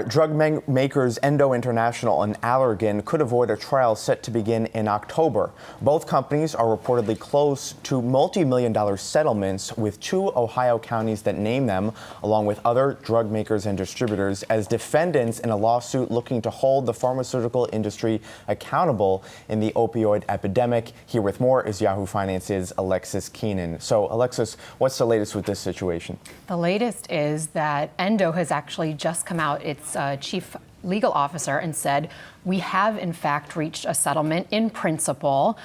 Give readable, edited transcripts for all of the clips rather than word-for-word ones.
right, makers Endo International and Allergan could avoid a trial set to begin in October. Both companies are reportedly close to multi-million-dollar settlements with 2 Ohio counties that name them, along with other drug makers and distributors, as defendants in a lawsuit looking to hold the pharmaceutical industry accountable in the opioid epidemic. Here with more is Yahoo Finance's Alexis Keenan. So, Alexis, what's the latest with this situation? The latest is that Endo has actually just come out, its chief legal officer, and said, we have in fact reached a settlement in principle.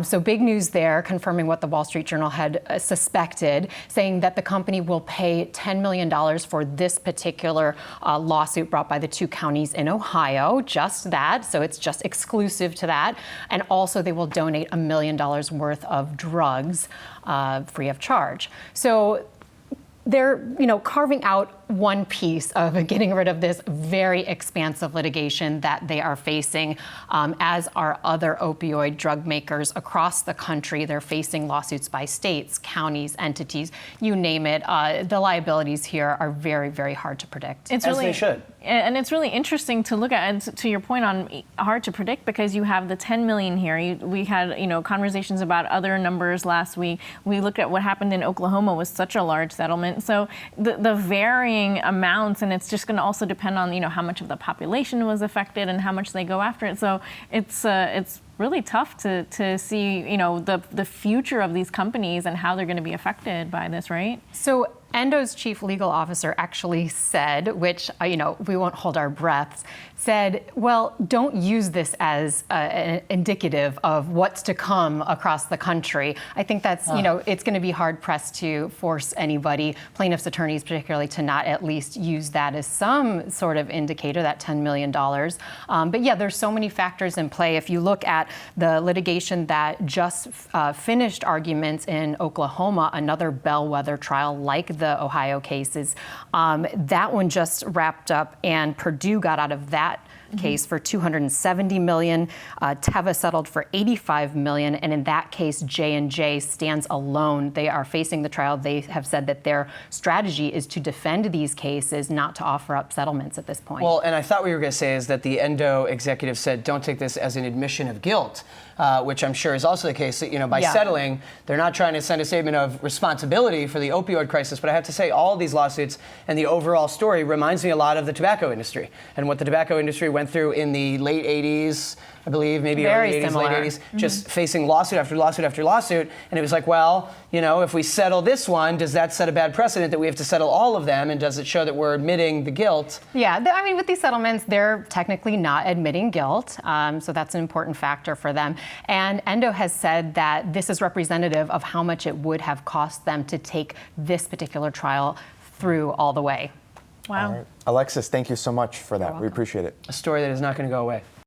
So big news there, confirming what the Wall Street Journal had suspected, saying that the company will pay $10 million for this particular lawsuit brought by the 2 counties in Ohio, just that. So it's just exclusive to that. And also they will donate $1 million worth of drugs free of charge. So they're, carving out one piece of getting rid of this very expansive litigation that they are facing, as are other opioid drug makers across the country. They're facing lawsuits by states, counties, entities, you name it. The liabilities here are very, very hard to predict. As they should. And it's really interesting to look at, and to your point on hard to predict, because you have the 10 million here. We had, conversations about other numbers last week. We looked at what happened in Oklahoma with such a large settlement. So the varying amounts, and it's just going to also depend on, how much of the population was affected and how much they go after it. So it's really tough to see, the future of these companies and how they're going to be affected by this, right? So Endo's chief legal officer actually said, which, we won't hold our breaths, said, well, don't use this as indicative of what's to come across the country. I think that's, it's going to be hard pressed to force anybody, plaintiffs' attorneys particularly, to not at least use that as some sort of indicator, that $10 million. But yeah, there's so many factors in play. If you look at the litigation that just finished arguments in Oklahoma, another bellwether trial like the Ohio cases, that one just wrapped up, and Purdue got out of that case for $270 million. Teva settled for $85 million, and in that case, J&J stands alone. They are facing the trial. They have said that their strategy is to defend these cases, not to offer up settlements at this point. Well, and I thought what you were going to say is that the Endo executive said, don't take this as an admission of guilt, which I'm sure is also the case. That, by settling, they're not trying to send a statement of responsibility for the opioid crisis. But I have to say, all of these lawsuits and the overall story reminds me a lot of the tobacco industry and what the tobacco industry went through in the late 80s, I believe, maybe Very early 80s, similar. late 80s, just facing lawsuit after lawsuit after lawsuit. And it was like, well, if we settle this one, does that set a bad precedent that we have to settle all of them? And does it show that we're admitting the guilt? Yeah, with these settlements, they're technically not admitting guilt. So that's an important factor for them. And Endo has said that this is representative of how much it would have cost them to take this particular trial through all the way. Wow. All right. Alexis, thank you so much for that. We appreciate it. A story that is not going to go away.